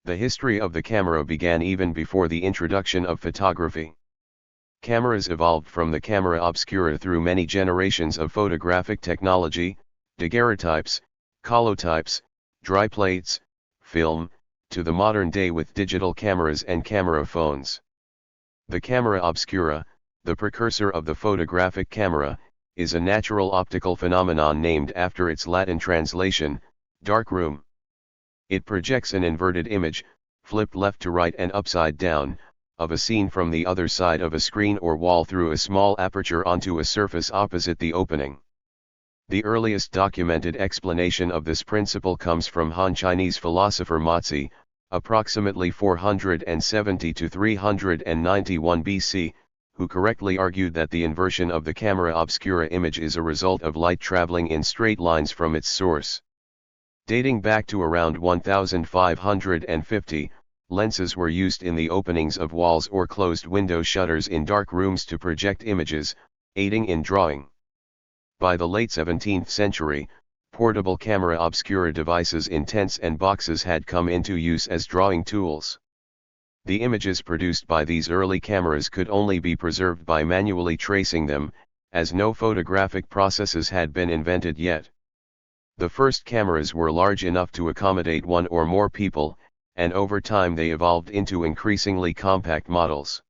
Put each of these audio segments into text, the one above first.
The history of the camera began even before the introduction of photography. Cameras evolved from the camera obscura through many generations of photographic technology, daguerreotypes, colotypes, dry plates, film, to the modern day with digital cameras and camera phones. The camera obscura, the precursor of the photographic camera, is a natural optical phenomenon named after its Latin translation, dark room. It projects an inverted image, flipped left to right and upside down, of a scene from the other side of a screen or wall through a small aperture onto a surface opposite the opening. The earliest documented explanation of this principle comes from Han Chinese philosopher Mozi, approximately 470 to 391 BC, who correctly argued that the inversion of the camera obscura image is a result of light traveling in straight lines from its source. Dating back to around 1550, lenses were used in the openings of walls or closed window shutters in dark rooms to project images, aiding in drawing. By the late 17th century, portable camera obscura devices in tents and boxes had come into use as drawing tools. The images produced by these early cameras could only be preserved by manually tracing them, as no photographic processes had been invented yet. The first cameras were large enough to accommodate one or more people, and over time they evolved into increasingly compact models.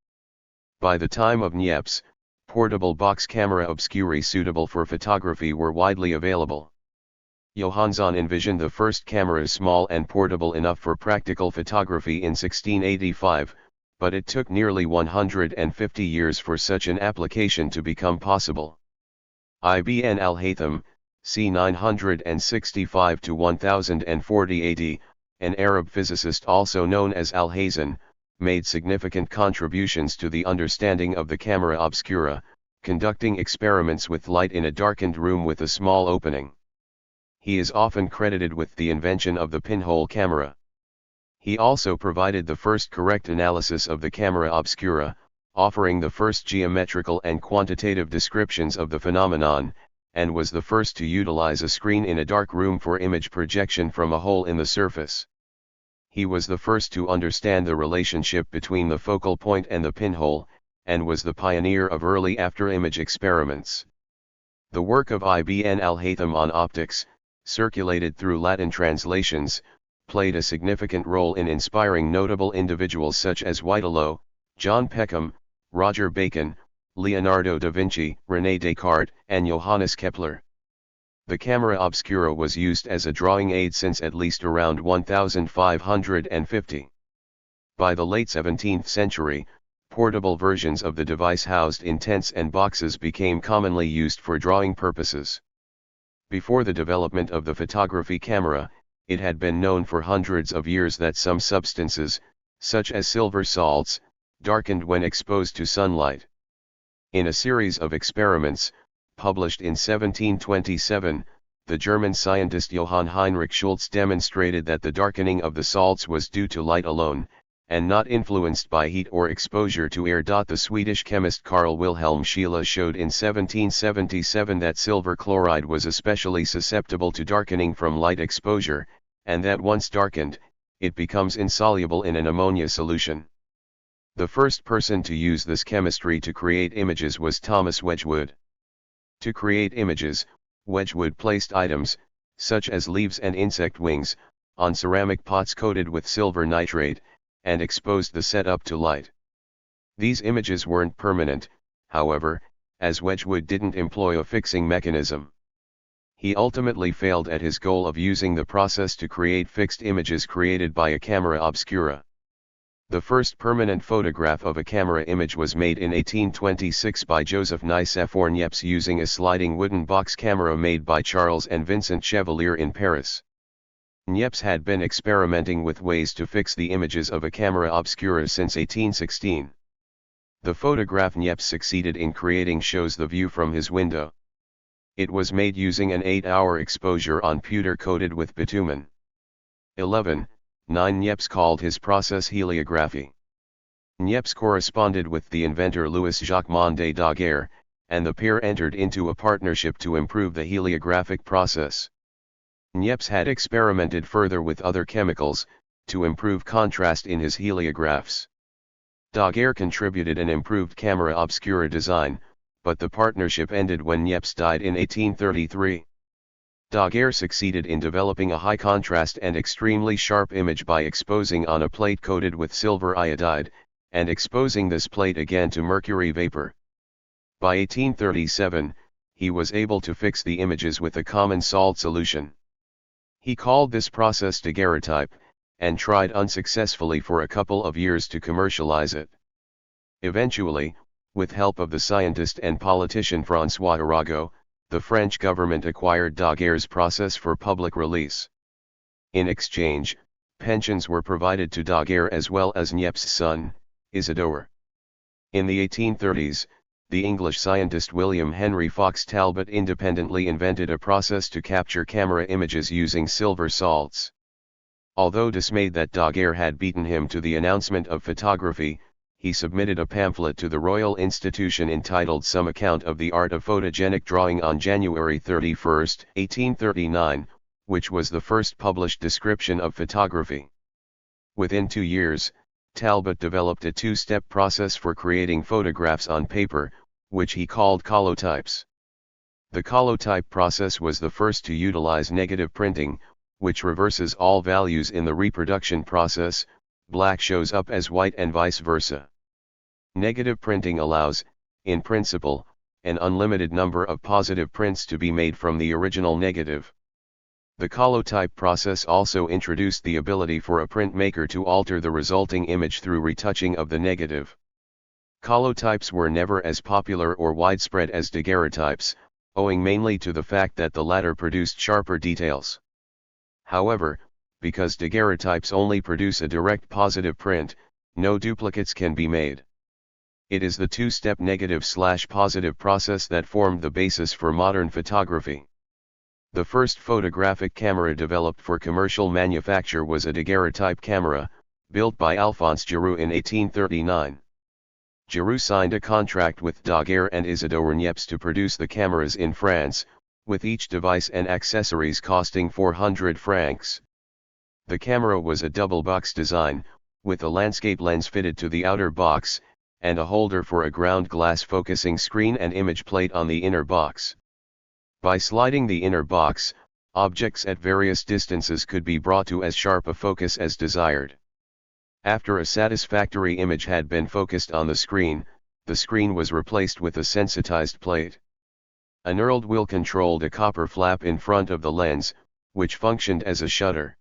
By the time of Niepce, portable box camera obscuri suitable for photography were widely available. Johansson envisioned the first cameras small and portable enough for practical photography in 1685, but it took nearly 150 years for such an application to become possible. Ibn al-Haytham, c. 965 to 1040 AD, an Arab physicist also known as Al-Hazen, made significant contributions to the understanding of the camera obscura, conducting experiments with light in a darkened room with a small opening. He is often credited with the invention of the pinhole camera. He also provided the first correct analysis of the camera obscura, offering the first geometrical and quantitative descriptions of the phenomenon, and was the first to utilize a screen in a dark room for image projection from a hole in the surface. He was the first to understand the relationship between the focal point and the pinhole, and was the pioneer of early after-image experiments. The work of Ibn al-Haytham on optics, circulated through Latin translations, played a significant role in inspiring notable individuals such as Whitelaw, John Peckham, Roger Bacon, Leonardo da Vinci, René Descartes, and Johannes Kepler. The camera obscura was used as a drawing aid since at least around 1550. By the late 17th century, portable versions of the device housed in tents and boxes became commonly used for drawing purposes. Before the development of the photography camera, it had been known for hundreds of years that some substances, such as silver salts, darkened when exposed to sunlight. In a series of experiments, published in 1727, the German scientist Johann Heinrich Schultz demonstrated that the darkening of the salts was due to light alone, and not influenced by heat or exposure to air. The Swedish chemist Carl Wilhelm Scheele showed in 1777 that silver chloride was especially susceptible to darkening from light exposure, and that once darkened, it becomes insoluble in an ammonia solution. The first person to use this chemistry to create images was Thomas Wedgwood. To create images, Wedgwood placed items, such as leaves and insect wings, on ceramic pots coated with silver nitrate, and exposed the setup to light. These images weren't permanent, however, as Wedgwood didn't employ a fixing mechanism. He ultimately failed at his goal of using the process to create fixed images created by a camera obscura. The first permanent photograph of a camera image was made in 1826 by Joseph Nicéphore Niepce using a sliding wooden box camera made by Charles and Vincent Chevalier in Paris. Niepce had been experimenting with ways to fix the images of a camera obscura since 1816. The photograph Niepce succeeded in creating shows the view from his window. It was made using an 8-hour exposure on pewter coated with bitumen. 11. Niepce called his process heliography. Niepce corresponded with the inventor Louis-Jacques de Daguerre, and the pair entered into a partnership to improve the heliographic process. Niepce had experimented further with other chemicals, to improve contrast in his heliographs. Daguerre contributed an improved camera obscura design, but the partnership ended when Niepce died in 1833. Daguerre succeeded in developing a high-contrast and extremely sharp image by exposing on a plate coated with silver iodide, and exposing this plate again to mercury vapor. By 1837, he was able to fix the images with a common salt solution. He called this process daguerreotype, and tried unsuccessfully for a couple of years to commercialize it. Eventually, with help of the scientist and politician François Arago, the French government acquired Daguerre's process for public release. In exchange, pensions were provided to Daguerre as well as Niepce's son, Isidore. In the 1830s, the English scientist William Henry Fox Talbot independently invented a process to capture camera images using silver salts. Although dismayed that Daguerre had beaten him to the announcement of photography, he submitted a pamphlet to the Royal Institution entitled Some Account of the Art of Photogenic Drawing on January 31, 1839, which was the first published description of photography. Within 2 years, Talbot developed a two-step process for creating photographs on paper, which he called colotypes. The colotype process was the first to utilize negative printing, which reverses all values in the reproduction process. Black shows up as white and vice versa. Negative printing allows, in principle, an unlimited number of positive prints to be made from the original negative. The colotype process also introduced the ability for a printmaker to alter the resulting image through retouching of the negative. Colotypes were never as popular or widespread as daguerreotypes, owing mainly to the fact that the latter produced sharper details. However, because daguerreotypes only produce a direct positive print, no duplicates can be made. It is the two-step negative/positive process that formed the basis for modern photography. The first photographic camera developed for commercial manufacture was a daguerreotype camera, built by Alphonse Giroux in 1839. Giroux signed a contract with Daguerre and Isidore Niepce to produce the cameras in France, with each device and accessories costing 400 francs. The camera was a double box design, with a landscape lens fitted to the outer box, and a holder for a ground glass focusing screen and image plate on the inner box. By sliding the inner box, objects at various distances could be brought to as sharp a focus as desired. After a satisfactory image had been focused on the screen was replaced with a sensitized plate. A knurled wheel controlled a copper flap in front of the lens, which functioned as a shutter.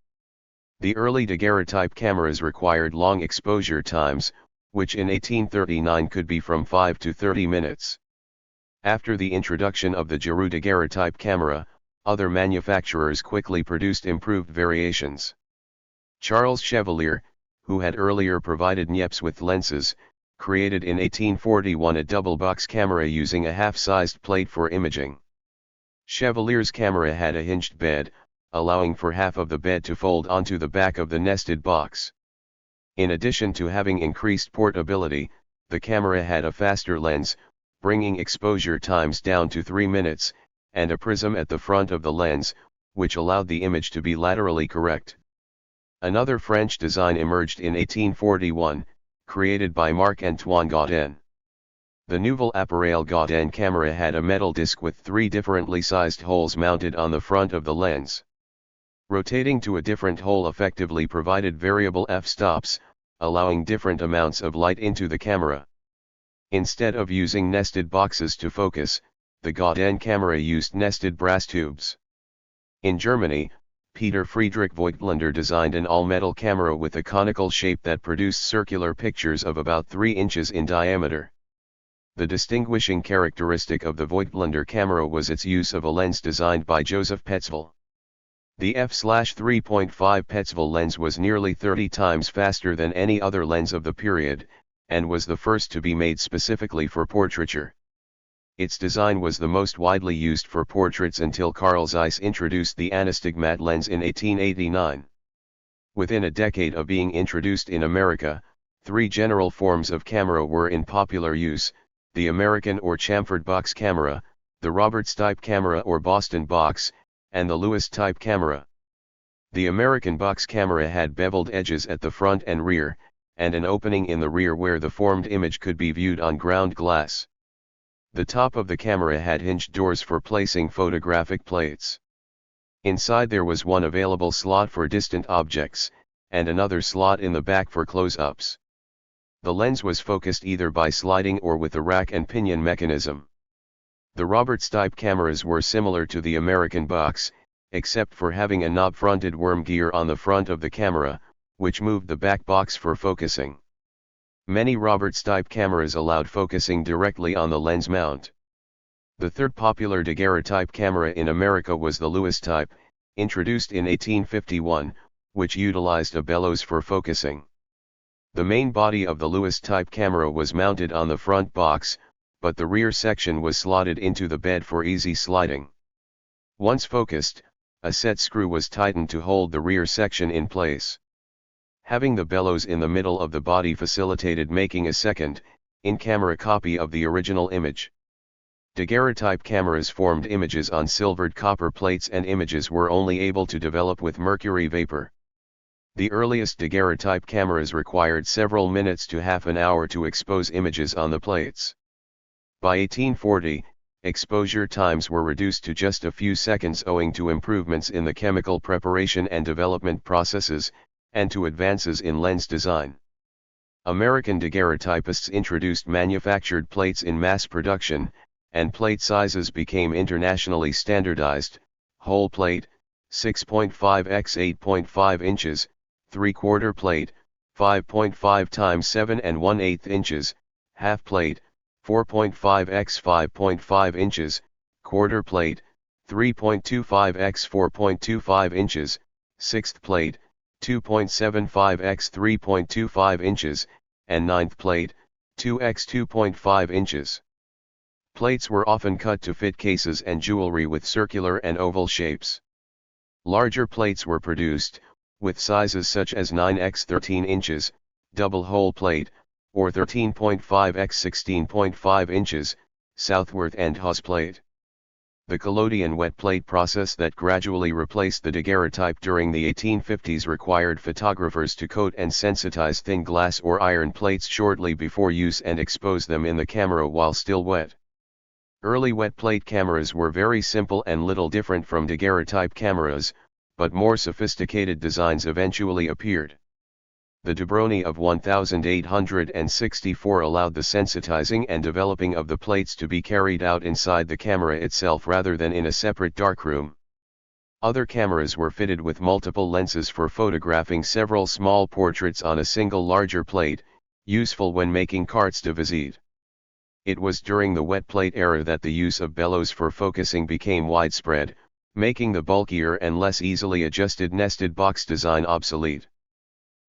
The early daguerreotype cameras required long exposure times, which in 1839 could be from 5 to 30 minutes. After the introduction of the Giroux daguerreotype camera, other manufacturers quickly produced improved variations. Charles Chevalier, who had earlier provided Niepce with lenses, created in 1841 a double-box camera using a half-sized plate for imaging. Chevalier's camera had a hinged bed, allowing for half of the bed to fold onto the back of the nested box. In addition to having increased portability, the camera had a faster lens, bringing exposure times down to 3 minutes, and a prism at the front of the lens, which allowed the image to be laterally correct. Another French design emerged in 1841, created by Marc-Antoine Gaudin. The Nouvel Appareil Gaudin camera had a metal disc with 3 differently sized holes mounted on the front of the lens. Rotating to a different hole effectively provided variable f-stops, allowing different amounts of light into the camera. Instead of using nested boxes to focus, the Gaudin camera used nested brass tubes. In Germany, Peter Friedrich Voigtlander designed an all-metal camera with a conical shape that produced circular pictures of about 3 inches in diameter. The distinguishing characteristic of the Voigtlander camera was its use of a lens designed by Joseph Petzval. The f/3.5 Petzval lens was nearly 30 times faster than any other lens of the period, and was the first to be made specifically for portraiture. Its design was the most widely used for portraits until Carl Zeiss introduced the anastigmat lens in 1889. Within a decade of being introduced in America, 3 general forms of camera were in popular use: the American or chamfered box camera, the Roberts type camera or Boston box, and the Lewis type camera. The American box camera had beveled edges at the front and rear, and an opening in the rear where the formed image could be viewed on ground glass. The top of the camera had hinged doors for placing photographic plates. Inside there was one available slot for distant objects, and another slot in the back for close-ups. The lens was focused either by sliding or with a rack and pinion mechanism. The Roberts-type cameras were similar to the American box, except for having a knob-fronted worm gear on the front of the camera, which moved the back box for focusing. Many Roberts-type cameras allowed focusing directly on the lens mount. The third popular daguerreotype camera in America was the Lewis type, introduced in 1851, which utilized a bellows for focusing. The main body of the Lewis type camera was mounted on the front box, but the rear section was slotted into the bed for easy sliding. Once focused, a set screw was tightened to hold the rear section in place. Having the bellows in the middle of the body facilitated making a second, in-camera copy of the original image. Daguerreotype cameras formed images on silvered copper plates, and images were only able to develop with mercury vapor. The earliest daguerreotype cameras required several minutes to half an hour to expose images on the plates. By 1840, exposure times were reduced to just a few seconds owing to improvements in the chemical preparation and development processes, and to advances in lens design. American daguerreotypists introduced manufactured plates in mass production, and plate sizes became internationally standardized: whole plate, 6.5 x 8.5 inches, 3/4 plate, 5.5 x 7 1/8 inches, half plate, 4.5 x 5.5 inches, quarter plate, 3.25 x 4.25 inches, sixth plate, 2.75 x 3.25 inches, and ninth plate, 2 x 2.5 inches. Plates were often cut to fit cases and jewelry with circular and oval shapes. Larger plates were produced, with sizes such as 9 x 13 inches, double hole plate, or 13.5 x 16.5 inches, Southworth and Hawes plate. The collodion wet plate process that gradually replaced the daguerreotype during the 1850s required photographers to coat and sensitize thin glass or iron plates shortly before use and expose them in the camera while still wet. Early wet plate cameras were very simple and little different from daguerreotype cameras, but more sophisticated designs eventually appeared. The de Broglie of 1864 allowed the sensitizing and developing of the plates to be carried out inside the camera itself rather than in a separate darkroom. Other cameras were fitted with multiple lenses for photographing several small portraits on a single larger plate, useful when making cartes de visite. It was during the wet plate era that the use of bellows for focusing became widespread, making the bulkier and less easily adjusted nested box design obsolete.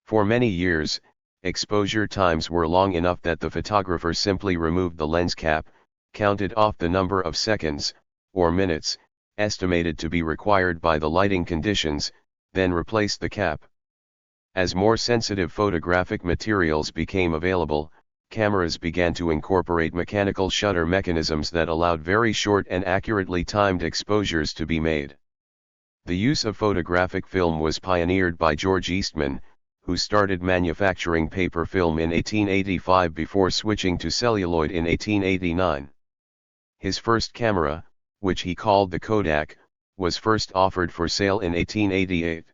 For many years, exposure times were long enough that the photographer simply removed the lens cap, counted off the number of seconds, or minutes, estimated to be required by the lighting conditions, then replaced the cap. As more sensitive photographic materials became available, cameras began to incorporate mechanical shutter mechanisms that allowed very short and accurately timed exposures to be made. The use of photographic film was pioneered by George Eastman, who started manufacturing paper film in 1885 before switching to celluloid in 1889. His first camera, which he called the Kodak, was first offered for sale in 1888.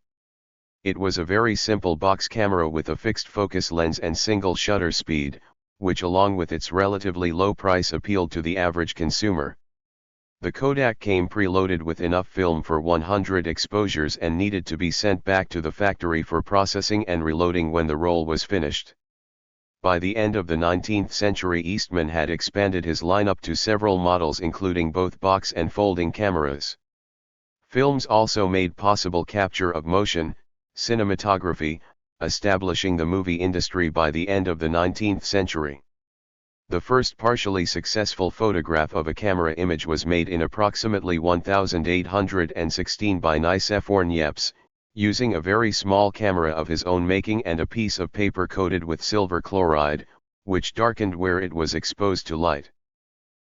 It was a very simple box camera with a fixed focus lens and single shutter speed, which along with its relatively low price appealed to the average consumer. The Kodak came preloaded with enough film for 100 exposures and needed to be sent back to the factory for processing and reloading when the roll was finished. By the end of the 19th century, Eastman had expanded his lineup to several models including both box and folding cameras. Films also made possible capture of motion, cinematography, establishing the movie industry by the end of the 19th century. The first partially successful photograph of a camera image was made in approximately 1816 by Nicéphore Niepce, using a very small camera of his own making and a piece of paper coated with silver chloride, which darkened where it was exposed to light.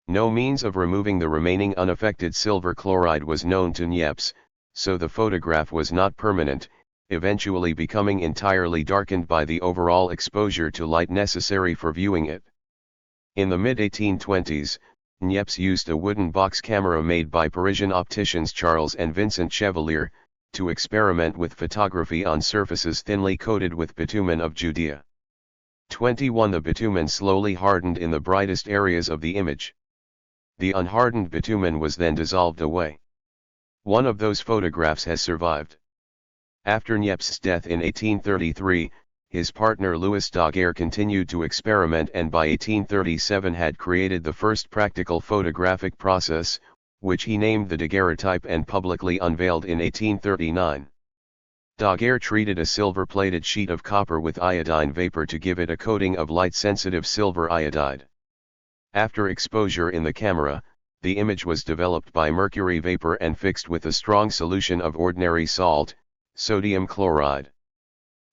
No means of removing the remaining unaffected silver chloride was known to Niepce, so the photograph was not permanent, eventually becoming entirely darkened by the overall exposure to light necessary for viewing it. In the mid-1820s, Niepce used a wooden box camera made by Parisian opticians Charles and Vincent Chevalier, to experiment with photography on surfaces thinly coated with bitumen of Judea. 21 The bitumen slowly hardened in the brightest areas of the image. The unhardened bitumen was then dissolved away. One of those photographs has survived. After Niepce's death in 1833, his partner Louis Daguerre continued to experiment and by 1837 had created the first practical photographic process, which he named the daguerreotype and publicly unveiled in 1839. Daguerre treated a silver-plated sheet of copper with iodine vapor to give it a coating of light-sensitive silver iodide. After exposure in the camera, the image was developed by mercury vapor and fixed with a strong solution of ordinary salt, sodium chloride.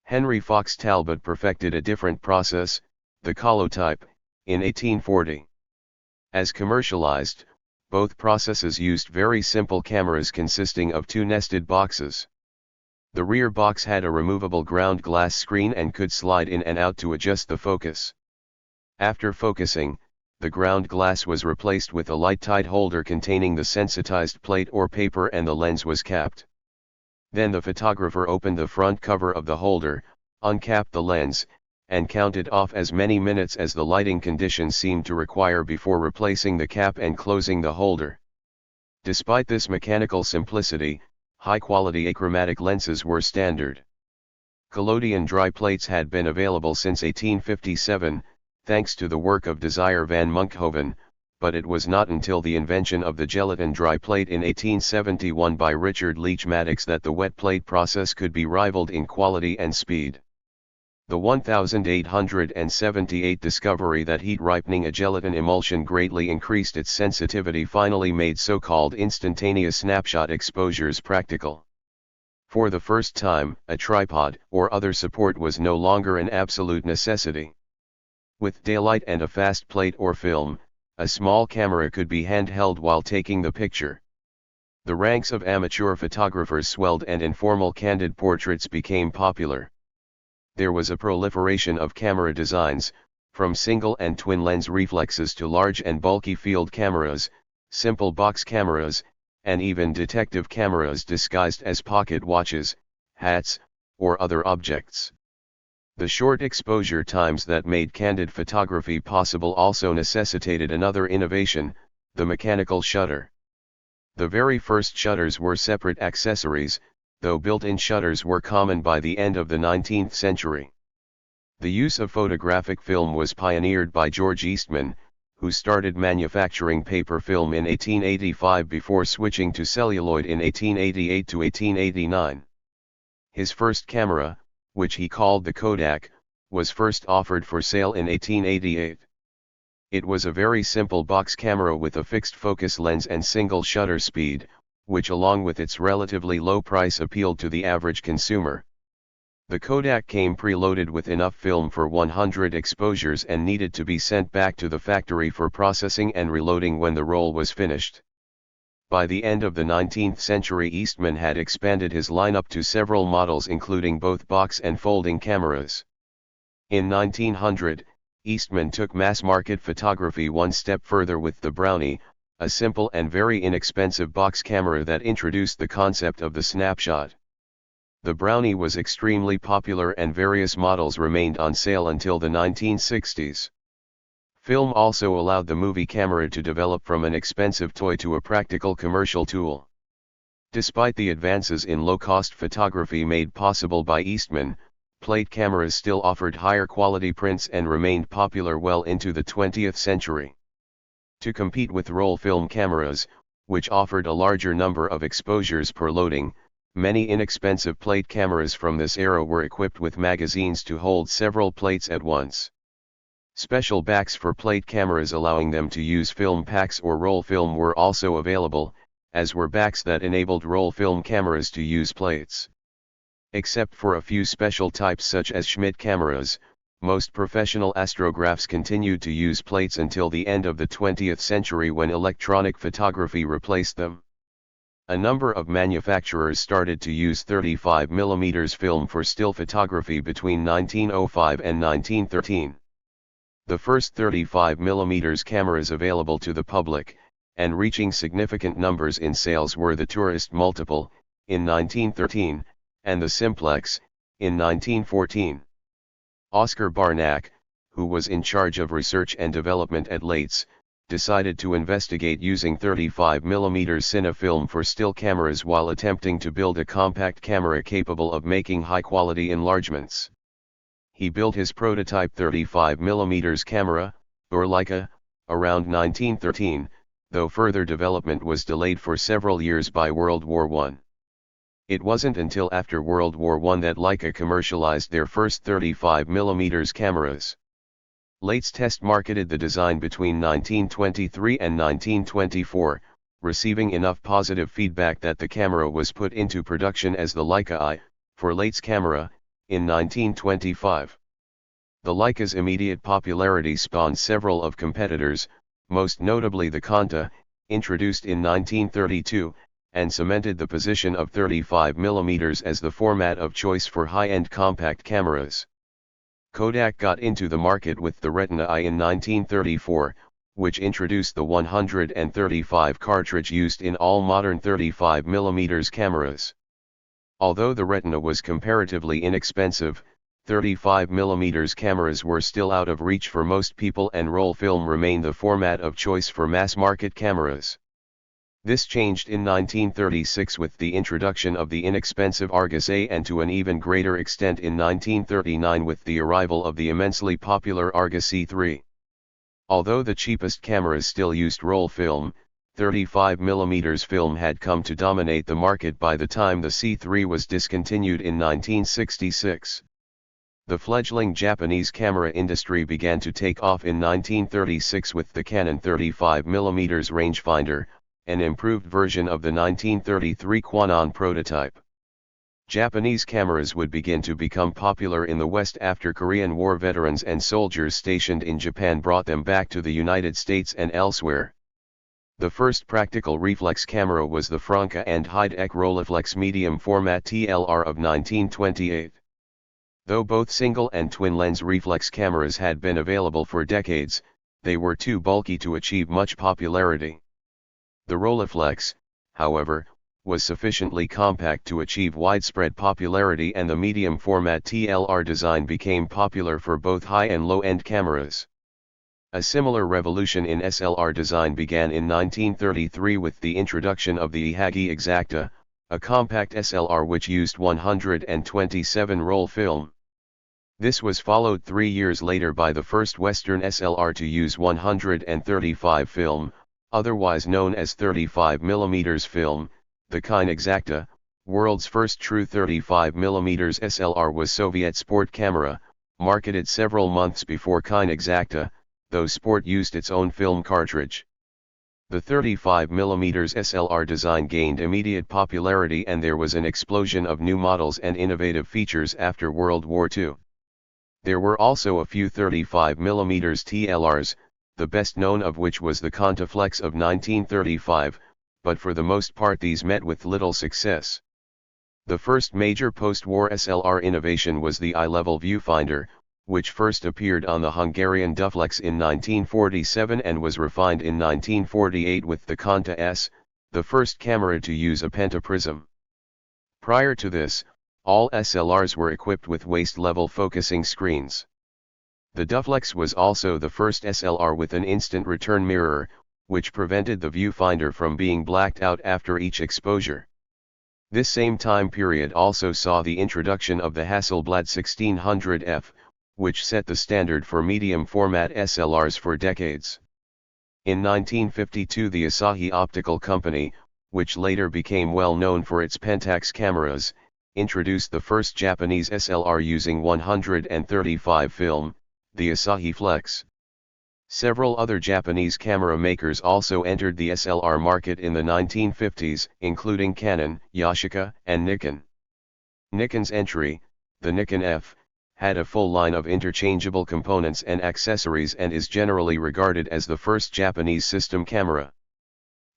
Henry Fox Talbot perfected a different process, the collotype, in 1840. As commercialized, both processes used very simple cameras consisting of two nested boxes. The rear box had a removable ground glass screen and could slide in and out to adjust the focus. After focusing, the ground glass was replaced with a light-tight holder containing the sensitized plate or paper and the lens was capped. Then the photographer opened the front cover of the holder, uncapped the lens, and counted off as many minutes as the lighting conditions seemed to require before replacing the cap and closing the holder. Despite this mechanical simplicity, high-quality achromatic lenses were standard. Collodion dry plates had been available since 1857, thanks to the work of Desire van Munkhoven, but it was not until the invention of the gelatin dry plate in 1871 by Richard Leach Maddox that the wet plate process could be rivaled in quality and speed. The 1878 discovery that heat ripening a gelatin emulsion greatly increased its sensitivity finally made so-called instantaneous snapshot exposures practical. For the first time, a tripod or other support was no longer an absolute necessity. With daylight and a fast plate or film, a small camera could be handheld while taking the picture. The ranks of amateur photographers swelled and informal candid portraits became popular. There was a proliferation of camera designs, from single and twin lens reflexes to large and bulky field cameras, simple box cameras, and even detective cameras disguised as pocket watches, hats, or other objects. The short exposure times that made candid photography possible also necessitated another innovation, the mechanical shutter. The very first shutters were separate accessories, though built-in shutters were common by the end of the 19th century. The use of photographic film was pioneered by George Eastman, who started manufacturing paper film in 1885 before switching to celluloid in 1888 to 1889. His first camera, which he called the Kodak, was first offered for sale in 1888. It was a very simple box camera with a fixed focus lens and single shutter speed, which along with its relatively low price appealed to the average consumer. The Kodak came preloaded with enough film for 100 exposures and needed to be sent back to the factory for processing and reloading when the roll was finished. By the end of the 19th century, Eastman had expanded his lineup to several models including both box and folding cameras. In 1900, Eastman took mass-market photography one step further with the Brownie, a simple and very inexpensive box camera that introduced the concept of the snapshot. The Brownie was extremely popular and various models remained on sale until the 1960s. Film also allowed the movie camera to develop from an expensive toy to a practical commercial tool. Despite the advances in low-cost photography made possible by Eastman, plate cameras still offered higher quality prints and remained popular well into the 20th century. To compete with roll film cameras, which offered a larger number of exposures per loading, many inexpensive plate cameras from this era were equipped with magazines to hold several plates at once. Special backs for plate cameras allowing them to use film packs or roll film were also available, as were backs that enabled roll film cameras to use plates. Except for a few special types such as Schmidt cameras, most professional astrographs continued to use plates until the end of the 20th century when electronic photography replaced them. A number of manufacturers started to use 35mm film for still photography between 1905 and 1913. The first 35mm cameras available to the public, and reaching significant numbers in sales were the Tourist Multiple, in 1913, and the Simplex, in 1914. Oscar Barnack, who was in charge of research and development at Leitz, decided to investigate using 35mm cinefilm for still cameras while attempting to build a compact camera capable of making high-quality enlargements. He built his prototype 35mm camera, or Leica, around 1913, though further development was delayed for several years by World War I. It wasn't until after World War I that Leica commercialized their first 35mm cameras. Leitz test marketed the design between 1923 and 1924, receiving enough positive feedback that the camera was put into production as the Leica I, for Leitz camera, in 1925. The Leica's immediate popularity spawned several of competitors, most notably the Conta, introduced in 1932, and cemented the position of 35mm as the format of choice for high-end compact cameras. Kodak got into the market with the Retina I in 1934, which introduced the 135 cartridge used in all modern 35mm cameras. Although the Retina was comparatively inexpensive, 35mm cameras were still out of reach for most people and roll film remained the format of choice for mass-market cameras. This changed in 1936 with the introduction of the inexpensive Argus A and to an even greater extent in 1939 with the arrival of the immensely popular Argus C3. Although the cheapest cameras still used roll film, 35mm film had come to dominate the market by the time the C3 was discontinued in 1966. The fledgling Japanese camera industry began to take off in 1936 with the Canon 35mm rangefinder, an improved version of the 1933 Quanon prototype. Japanese cameras would begin to become popular in the West after Korean War veterans and soldiers stationed in Japan brought them back to the United States and elsewhere. The first practical reflex camera was the Franca and Heideck Rolleiflex medium format TLR of 1928. Though both single and twin-lens reflex cameras had been available for decades, they were too bulky to achieve much popularity. The Rolleiflex, however, was sufficiently compact to achieve widespread popularity and the medium format TLR design became popular for both high and low-end cameras. A similar revolution in SLR design began in 1933 with the introduction of the Ihagee Exacta, a compact SLR which used 127 roll film. This was followed 3 years later by the first Western SLR to use 135 film, otherwise known as 35mm film. The Kine Exacta, world's first true 35mm SLR, was Soviet sport camera, marketed several months before Kine Exacta, though Sport used its own film cartridge. The 35mm SLR design gained immediate popularity and there was an explosion of new models and innovative features after World War II. There were also a few 35mm TLRs, the best known of which was the Contaflex of 1935, but for the most part these met with little success. The first major post-war SLR innovation was the eye-level viewfinder, which first appeared on the Hungarian Duflex in 1947 and was refined in 1948 with the Conta S, the first camera to use a pentaprism. Prior to this, all SLRs were equipped with waist-level focusing screens. The Duflex was also the first SLR with an instant return mirror, which prevented the viewfinder from being blacked out after each exposure. This same time period also saw the introduction of the Hasselblad 1600F, which set the standard for medium format SLRs for decades. In 1952 the Asahi Optical Company, which later became well known for its Pentax cameras, introduced the first Japanese SLR using 135 film, the Asahi Flex. Several other Japanese camera makers also entered the SLR market in the 1950s, including Canon, Yashica, and Nikon. Nikon's entry, the Nikon F, had a full line of interchangeable components and accessories and is generally regarded as the first Japanese system camera.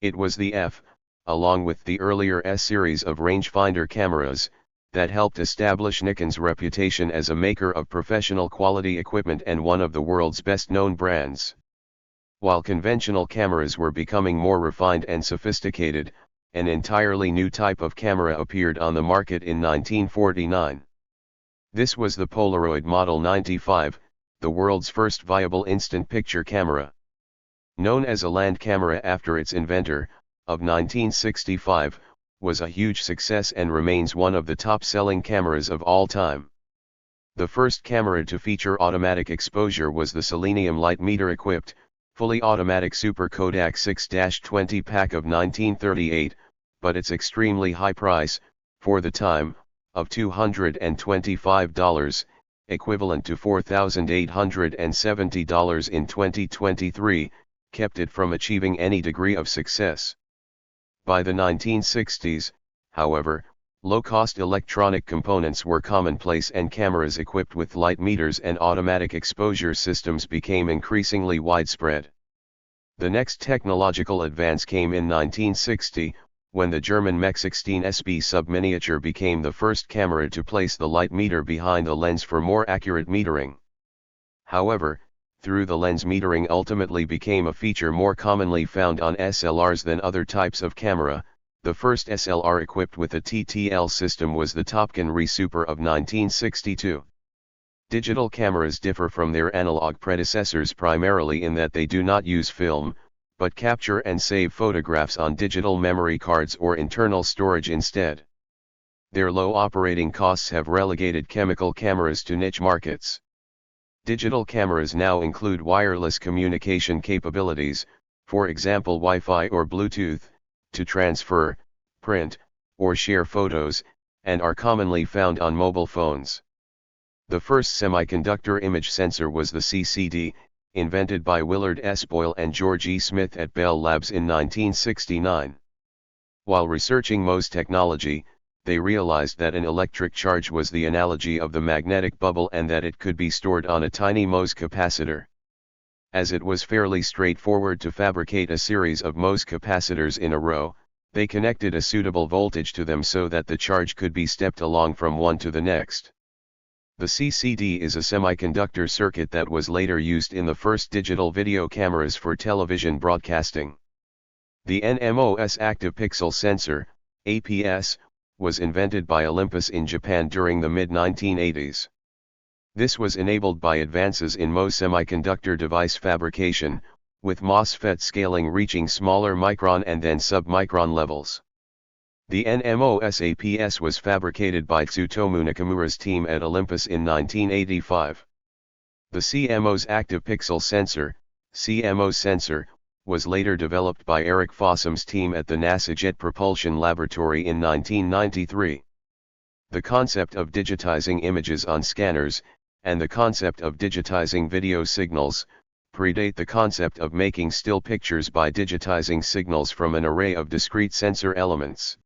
It was the F, along with the earlier S-series of rangefinder cameras, that helped establish Nikon's reputation as a maker of professional quality equipment and one of the world's best-known brands. While conventional cameras were becoming more refined and sophisticated, an entirely new type of camera appeared on the market in 1949. This was the Polaroid Model 95, the world's first viable instant picture camera. Known as a land camera after its inventor, of 1965, was a huge success and remains one of the top-selling cameras of all time. The first camera to feature automatic exposure was the selenium light meter-equipped, fully automatic Super Kodak 6-20 pack of 1938, but its extremely high price, for the time, of $225, equivalent to $4,870 in 2023, kept it from achieving any degree of success. By the 1960s, however, low-cost electronic components were commonplace and cameras equipped with light meters and automatic exposure systems became increasingly widespread. The next technological advance came in 1960, when the German Mech 16 SB subminiature became the first camera to place the light meter behind the lens for more accurate metering. However, through the lens metering ultimately became a feature more commonly found on SLRs than other types of camera. The first SLR equipped with a TTL system was the Topkan Re Super of 1962. Digital cameras differ from their analog predecessors primarily in that they do not use film, but capture and save photographs on digital memory cards or internal storage instead. Their low operating costs have relegated chemical cameras to niche markets. Digital cameras now include wireless communication capabilities, for example Wi-Fi or Bluetooth, to transfer, print, or share photos, and are commonly found on mobile phones. The first semiconductor image sensor was the CCD, invented by Willard S. Boyle and George E. Smith at Bell Labs in 1969. While researching MOS technology, they realized that an electric charge was the analogy of the magnetic bubble and that it could be stored on a tiny MOS capacitor. As it was fairly straightforward to fabricate a series of MOS capacitors in a row, they connected a suitable voltage to them so that the charge could be stepped along from one to the next. The CCD is a semiconductor circuit that was later used in the first digital video cameras for television broadcasting. The NMOS active pixel sensor, APS, was invented by Olympus in Japan during the mid-1980s. This was enabled by advances in MOS semiconductor device fabrication, with MOSFET scaling reaching smaller micron and then sub-micron levels. The NMOS APS was fabricated by Tsutomu Nakamura's team at Olympus in 1985. The CMOS active pixel sensor, CMOS sensor, was later developed by Eric Fossum's team at the NASA Jet Propulsion Laboratory in 1993. The concept of digitizing images on scanners, and the concept of digitizing video signals, predate the concept of making still pictures by digitizing signals from an array of discrete sensor elements.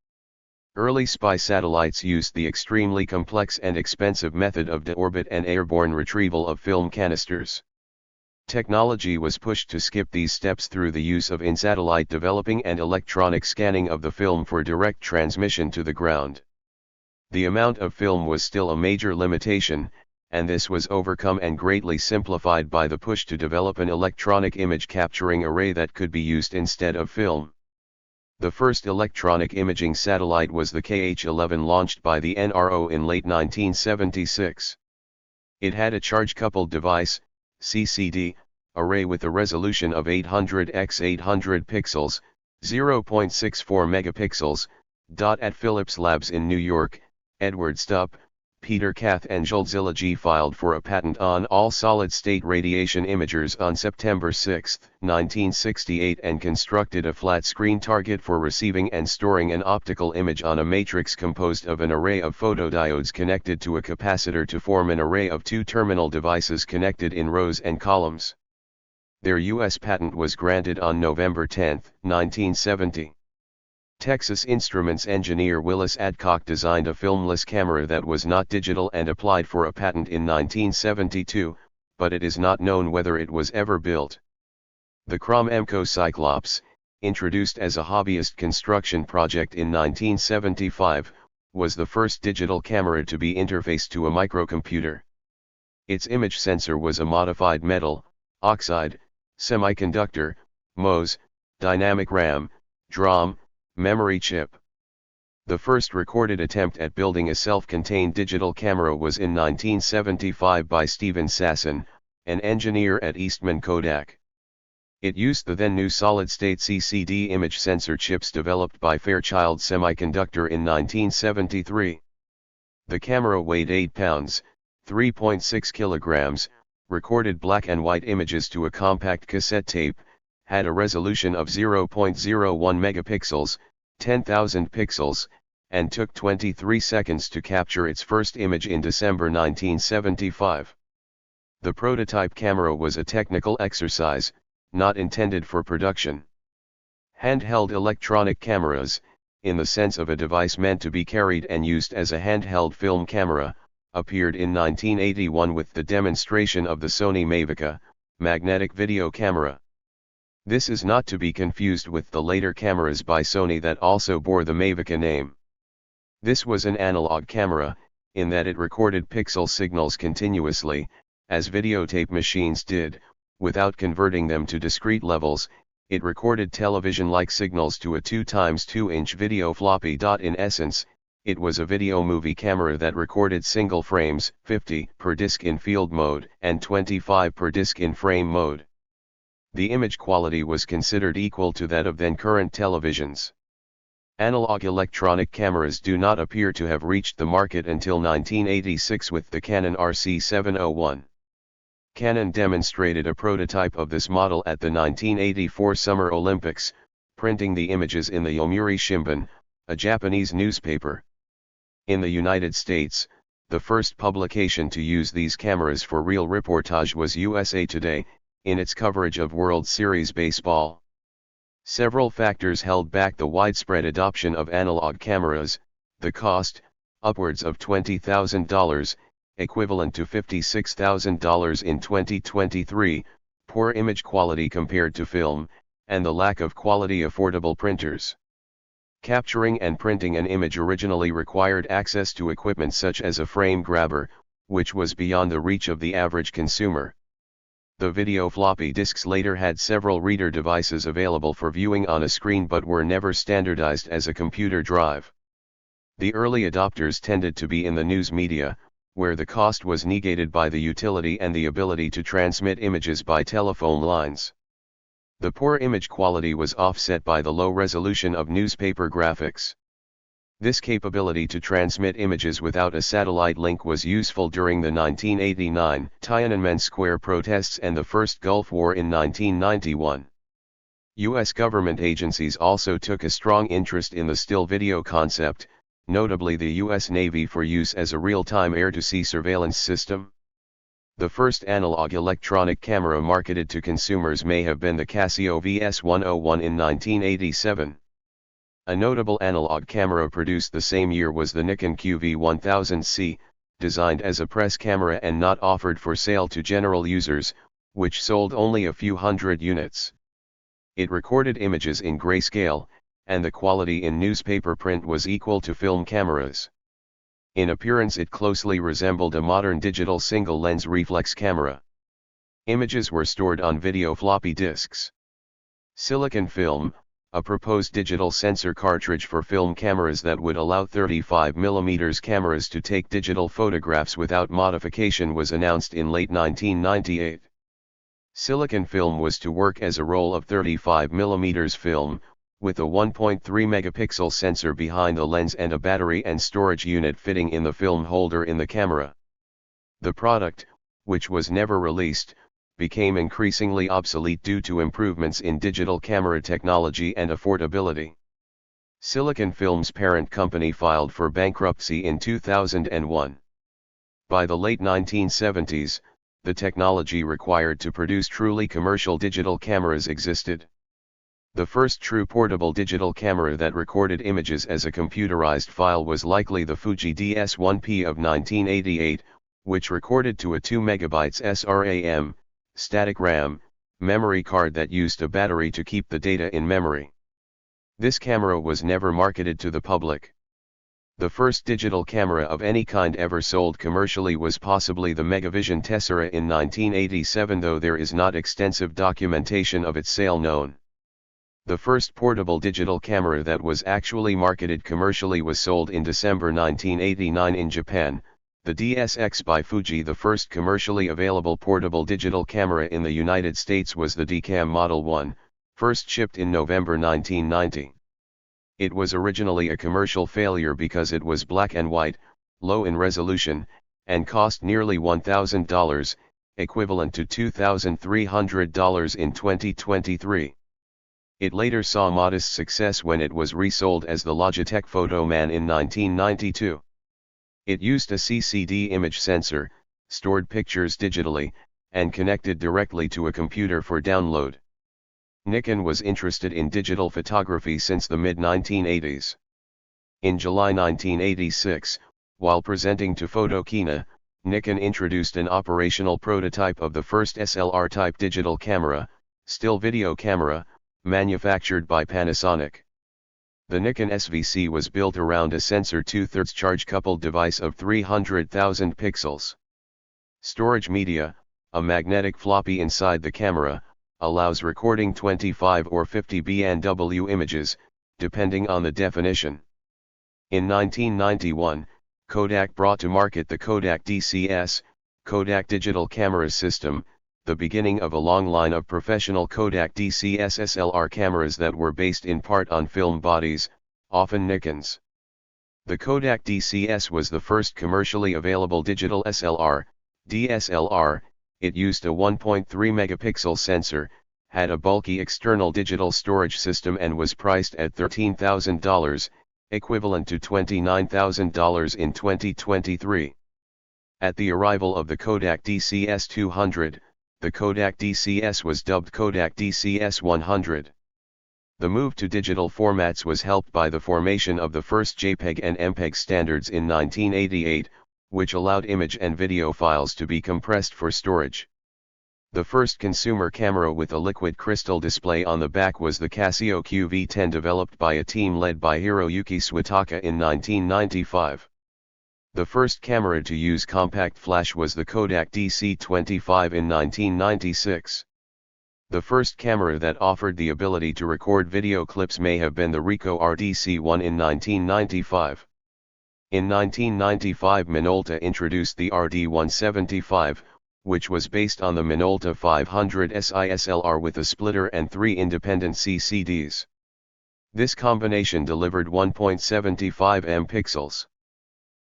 Early spy satellites used the extremely complex and expensive method of de-orbit and airborne retrieval of film canisters. Technology was pushed to skip these steps through the use of in-satellite developing and electronic scanning of the film for direct transmission to the ground. The amount of film was still a major limitation, and this was overcome and greatly simplified by the push to develop an electronic image capturing array that could be used instead of film. The first electronic imaging satellite was the KH-11 launched by the NRO in late 1976. It had a charge-coupled device, CCD, array with a resolution of 800 x 800 pixels, 0.64 megapixels. At Philips Labs in New York, Edward Stupp, Peter Kath and Julzilla G filed for a patent on all solid-state radiation imagers on September 6, 1968 and constructed a flat-screen target for receiving and storing an optical image on a matrix composed of an array of photodiodes connected to a capacitor to form an array of two terminal devices connected in rows and columns. Their U.S. patent was granted on November 10, 1970. Texas Instruments engineer Willis Adcock designed a filmless camera that was not digital and applied for a patent in 1972, but it is not known whether it was ever built. The Crom-Emco Cyclops, introduced as a hobbyist construction project in 1975, was the first digital camera to be interfaced to a microcomputer. Its image sensor was a modified metal, oxide, semiconductor, MOS, dynamic RAM, DRAM, memory chip. The first recorded attempt at building a self-contained digital camera was in 1975 by Stephen Sasson, an engineer at Eastman Kodak. It used the then new solid-state CCD image sensor chips developed by Fairchild Semiconductor in 1973. The camera weighed 8 pounds, 3.6 kilograms, recorded black and white images to a compact cassette tape, had a resolution of 0.01 megapixels, 10,000 pixels, and took 23 seconds to capture its first image in December 1975. The prototype camera was a technical exercise, not intended for production. Handheld electronic cameras, in the sense of a device meant to be carried and used as a handheld film camera, appeared in 1981 with the demonstration of the Sony Mavica, magnetic video camera. This is not to be confused with the later cameras by Sony that also bore the Mavica name. This was an analog camera, in that it recorded pixel signals continuously, as videotape machines did, without converting them to discrete levels. It recorded television-like signals to a 2x2-inch video floppy. In essence, it was a video movie camera that recorded single frames, 50 per disc in field mode and 25 per disc in frame mode. The image quality was considered equal to that of then current televisions. Analog electronic cameras do not appear to have reached the market until 1986 with the Canon RC701. Canon demonstrated a prototype of this model at the 1984 Summer Olympics, printing the images in the Yomiuri Shimbun, a Japanese newspaper. In the United States, the first publication to use these cameras for real reportage was USA Today, in its coverage of World Series baseball. Several factors held back the widespread adoption of analog cameras: the cost, upwards of $20,000, equivalent to $56,000 in 2023, poor image quality compared to film, and the lack of quality affordable printers. Capturing and printing an image originally required access to equipment such as a frame grabber, which was beyond the reach of the average consumer. The video floppy disks later had several reader devices available for viewing on a screen but were never standardized as a computer drive. The early adopters tended to be in the news media, where the cost was negated by the utility and the ability to transmit images by telephone lines. The poor image quality was offset by the low resolution of newspaper graphics. This capability to transmit images without a satellite link was useful during the 1989 Tiananmen Square protests and the first Gulf War in 1991. U.S. government agencies also took a strong interest in the still video concept, notably the U.S. Navy for use as a real-time air-to-sea surveillance system. The first analog electronic camera marketed to consumers may have been the Casio VS101 in 1987. A notable analog camera produced the same year was the Nikon QV1000C, designed as a press camera and not offered for sale to general users, which sold only a few hundred units. It recorded images in grayscale, and the quality in newspaper print was equal to film cameras. In appearance it closely resembled a modern digital single-lens reflex camera. Images were stored on video floppy disks. Silicon film, a proposed digital sensor cartridge for film cameras that would allow 35mm cameras to take digital photographs without modification, was announced in late 1998. Silicon film was to work as a roll of 35mm film, with a 1.3 megapixel sensor behind the lens and a battery and storage unit fitting in the film holder in the camera. The product, which was never released, became increasingly obsolete due to improvements in digital camera technology and affordability. Silicon Film's parent company filed for bankruptcy in 2001. By the late 1970s, the technology required to produce truly commercial digital cameras existed. The first true portable digital camera that recorded images as a computerized file was likely the Fuji DS1P of 1988, which recorded to a 2 MB SRAM, static RAM, memory card that used a battery to keep the data in memory. This camera was never marketed to the public. The first digital camera of any kind ever sold commercially was possibly the Megavision Tessera in 1987, though there is not extensive documentation of its sale known. The first portable digital camera that was actually marketed commercially was sold in December 1989 in Japan, the DSX by Fuji. The first commercially available portable digital camera in the United States was the DCam Model 1, first shipped in November 1990. It was originally a commercial failure because it was black and white, low in resolution, and cost nearly $1,000, equivalent to $2,300 in 2023. It later saw modest success when it was resold as the Logitech Photoman in 1992. It used a CCD image sensor, stored pictures digitally, and connected directly to a computer for download. Nikon was interested in digital photography since the mid-1980s. In July 1986, while presenting to Photokina, Nikon introduced an operational prototype of the first SLR-type digital camera, still video camera, manufactured by Panasonic. The Nikon SVC was built around a sensor 2/3 charge-coupled device of 300,000 pixels. Storage media, a magnetic floppy inside the camera, allows recording 25 or 50 bnw images, depending on the definition. In 1991, Kodak brought to market the Kodak DCS, Kodak Digital Camera System, the beginning of a long line of professional Kodak DCS SLR cameras that were based in part on film bodies, often Nikons. The Kodak DCS was the first commercially available digital SLR, DSLR. It used a 1.3 megapixel sensor, had a bulky external digital storage system, and was priced at $13,000, equivalent to $29,000 in 2023. At the arrival of the Kodak DCS 200, the Kodak DCS was dubbed Kodak DCS 100. The move to digital formats was helped by the formation of the first JPEG and MPEG standards in 1988, which allowed image and video files to be compressed for storage. The first consumer camera with a liquid crystal display on the back was the Casio QV10, developed by a team led by Hiroyuki Swataka in 1995. The first camera to use compact flash was the Kodak DC-25 in 1996. The first camera that offered the ability to record video clips may have been the Ricoh RDC-1 in 1995. In 1995, Minolta introduced the RD-175, which was based on the Minolta 500 SISLR with a splitter and 3 independent CCDs. This combination delivered 1.75 m pixels.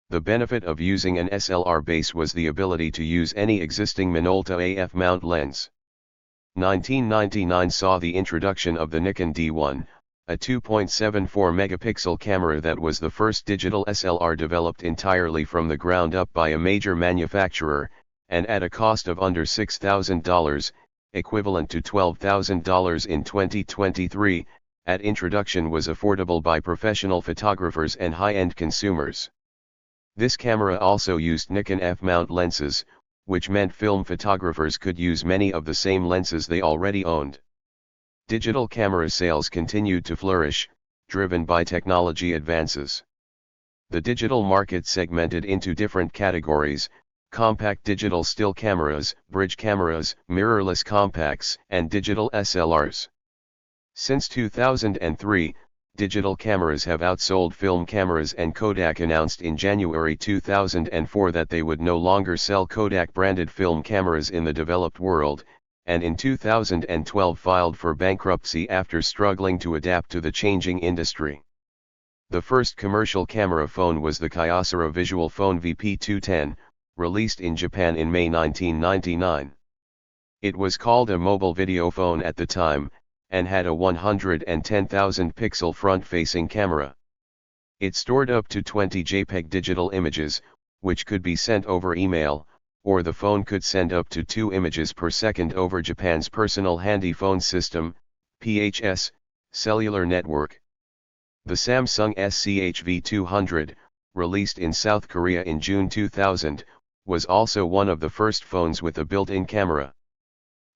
The benefit of using an SLR base was the ability to use any existing Minolta AF mount lens. 1999 saw the introduction of the Nikon D1, a 2.74 megapixel camera that was the first digital SLR developed entirely from the ground up by a major manufacturer, and at a cost of under $6,000, equivalent to $12,000 in 2023, at introduction was affordable by professional photographers and high-end consumers. This camera also used Nikon F-mount lenses, which meant film photographers could use many of the same lenses they already owned. Digital camera sales continued to flourish, driven by technology advances. The digital market segmented into different categories: compact digital still cameras, bridge cameras, mirrorless compacts, and digital SLRs. Since 2003, digital cameras have outsold film cameras, and Kodak announced in January 2004 that they would no longer sell Kodak-branded film cameras in the developed world, and in 2012 filed for bankruptcy after struggling to adapt to the changing industry. The first commercial camera phone was the Kyocera Visual Phone VP210, released in Japan in May 1999. It was called a mobile video phone at the time, and had a 110,000 pixel front-facing camera. It stored up to 20 JPEG digital images, which could be sent over email, or the phone could send up to 2 images per second over Japan's Personal Handy Phone System, PHS, cellular network. The Samsung SCHV200, released in South Korea in June 2000, was also one of the first phones with a built-in camera.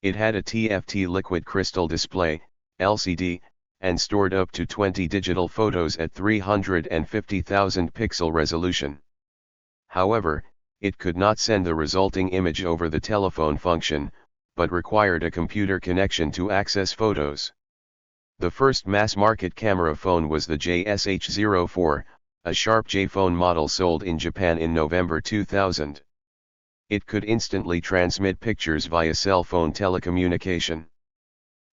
It had a TFT liquid crystal display, LCD, and stored up to 20 digital photos at 350,000 pixel resolution. However, it could not send the resulting image over the telephone function, but required a computer connection to access photos. The first mass-market camera phone was the JSH-04, a Sharp J phone model sold in Japan in November 2000. It could instantly transmit pictures via cell phone telecommunication.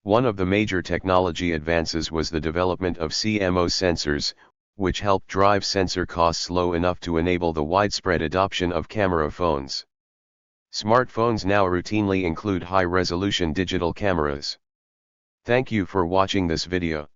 One of the major technology advances was the development of CMOS sensors, which helped drive sensor costs low enough to enable the widespread adoption of camera phones. Smartphones now routinely include high-resolution digital cameras. Thank you for watching this video.